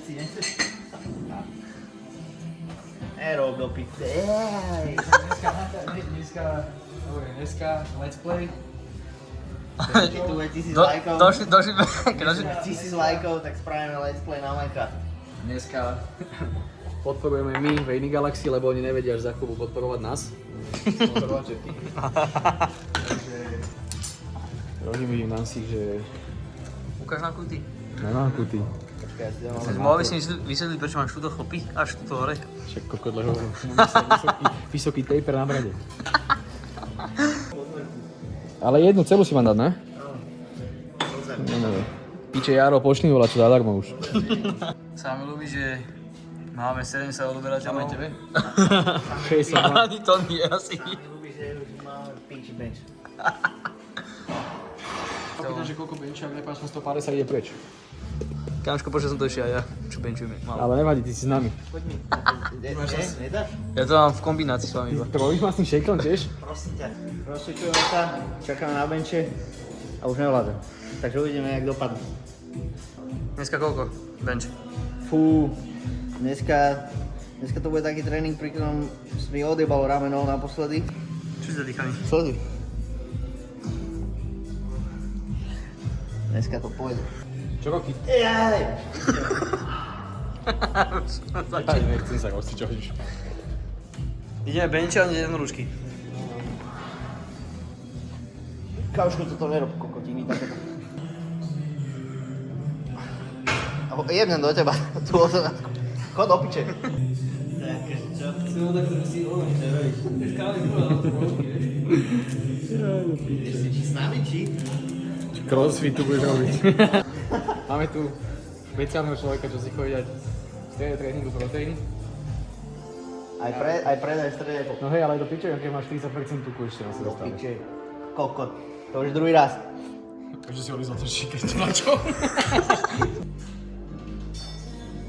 si nechceš? Robil pizze. Dneska let's play. Tu je 1000 lajkov. Došli. 1000 lajkov, tak spravíme let's play na Minecraft. Dneska podporujeme my Vejny Galaxy, lebo oni nevedia až za chvíľu podporovať nás. Podporovať všetkých. Takže robíme im nám si, že Ukáž nám kuty. nemám kuty. Počkaj, ja si dám Chceš mohol by si mi vysvetliť, prečo máš túto chlopy až túto hore? Však kokot, lebo vysoký taper na brade. Ale jednu celú si mám dať, ne? Piče Jaro, počni volať, čo zadarmo už. Sa mi ľúbi, že máme 70 odoberateľov. Máme tebe? Ani to nie asi. ľúbi, že už máme pinči bench. Pýtam, že koľko benčia, ak nepáš 150 ide preč. Kamoško, počul som to ešte aj ja, čo benčujeme. Ale nevadí, ty si s nami. Poď mi. Nedáš? Ja to mám v kombinácii s vami iba. Trojíš ma s tým shakeom tiež? Prosím ťa. Rozsvičujeme sa, čakáme na benče a už nevládam. Takže uvidíme, jak dopadne. Dneska koľko? Bench. Fú, dneska to bude taký tréning, pri ktorom mi odjebalo rameno naposledy. Čo si zadýchaný? Slzy. Dneska to pôjde. Čo roky? Jaj! Nechcem sa hosti, čo hodíš. Ideme bencha a ideme ručky. Kauško, toto nerob kokotiny takéto. Jebnem do teba, tú 18. Chod do piče. No tak si Či s nami, či? Crossfit tu budeš robiť. Máme tu špeciálneho človeka, čo si chodí dať v strede tréningu proteín. Aj predaj strede. No hej, ale do piče, keď máš 30% tuku ešte na sa Do dostane. piče. Kokot. To už druhý raz. Takže si olizol to šíkať, na čo?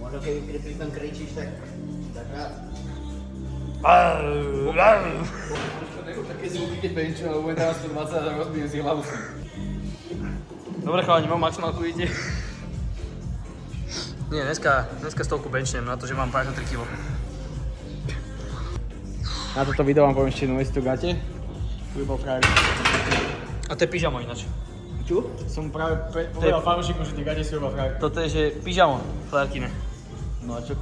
Možno keby pri tom kričíš, tak rád. Také zvuky, keď benčujem, ale budem teraz 120 a rozbijem si hlavu. Dobre chalani, mám maximálku ide. Nie, dneska stovku benchnem na to, že mám 53 kg. Na toto video vám poviem ešte jednu vec tu gate. Tu bol frajer. A to je pyžamo ináč. Čo? Som práve povedal fanúšikom, že tie gate sú iba frajer. Toto je, že pyžamo, Flarkine. No a čo?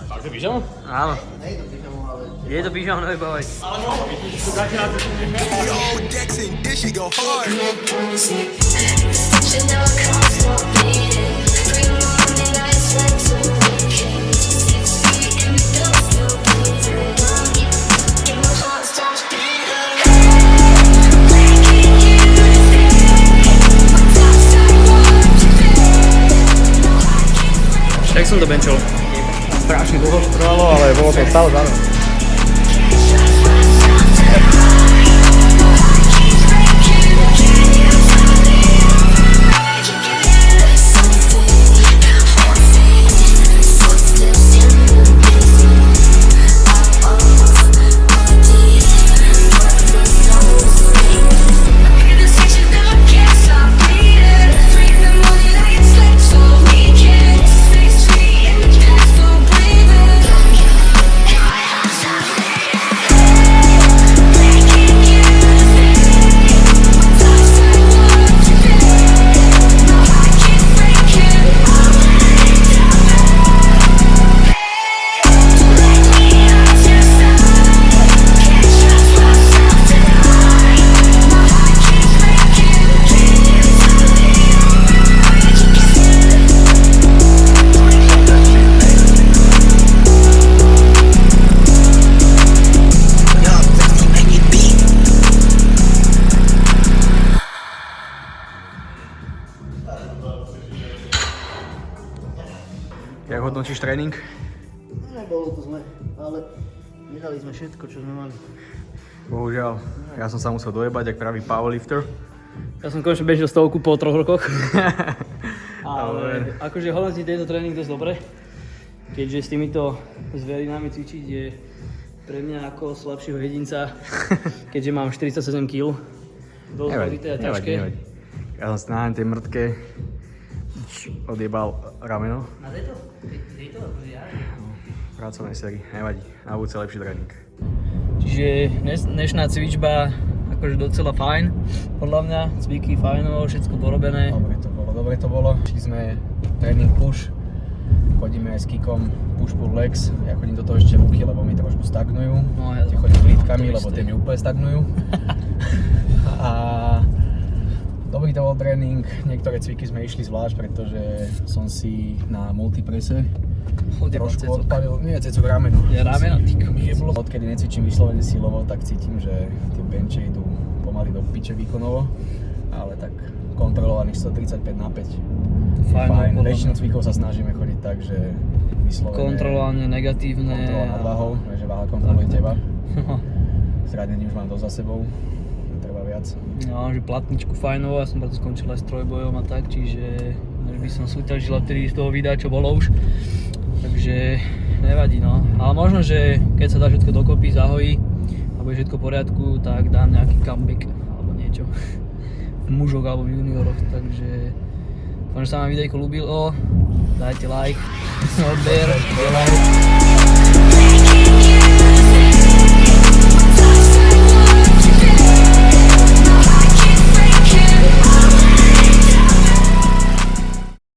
Fakt to pyžamo? Áno. Nej to pyžamo, ale... Je to pyžamo, nebávaj. Ale mohlo byť, tu gate na to. Jak som to benčol? Strašne dlho to trvalo, ale bolo to stále zároveň. Jak hodnotíš tréning? Nebolo to zle, ale nedali sme všetko, čo sme mali. Bohužiaľ, ja som sa musel dojebať, jak pravý powerlifter. Ja som konečne bežil stovku po 3 rokoch. Ale akože hodnotím tento tréning dosť dobre. Keďže s týmito zverinami cvičiť je pre mňa ako slabšieho jedinca, keďže mám 47 kg. Dosť zložité a ťažké. Nevadí. Ja som na tej mŕtke odjebal rameno. Na tejto? Akože ja? V pracovnej sérii, nevadí. Na budúce lepší tréning. Čiže dnešná cvičba akože docela fajn, podľa mňa, cviky fajnovo, všetko porobené. Dobre to bolo. Šli sme tréning push, chodíme aj s kickom push pull legs. Ja chodím do toho ešte ruky, lebo mi trošku stagnujú. No, ja Ty chodím plítkami, to lebo isté. tie mi úplne stagnujú. A dobrý to bol tréning, niektoré cviky sme išli zvlášť, pretože som si na multiprese trošku odpalil, nie cecok rameno. Ja rameno? Odkedy necvičím vyslovene silovo, tak cítim, že tie benče idú pomaly do piče výkonovo, ale tak kontrolovaných 135 na 5. Fajn. Väčšinu cvikov sa snažíme chodiť tak, že vyslovene Kontrolovanie negatívne. kontrola nad váhou, že váha kontroluje teba. Zranení už mám dosť za sebou, treba viac. No, že platničku fajnovo, ja som preto skončil aj s trojbojom a tak, čiže by som súťažil vtedy z toho videa, čo bolo už. Takže nevadí, no. Ale možno, že keď sa dá všetko dokopy, zahojí a bude všetko v poriadku, tak dám nejaký comeback alebo niečo v mužoch alebo v junioroch, takže dúfam, že sa vám videjko ľúbilo, dajte like, odber,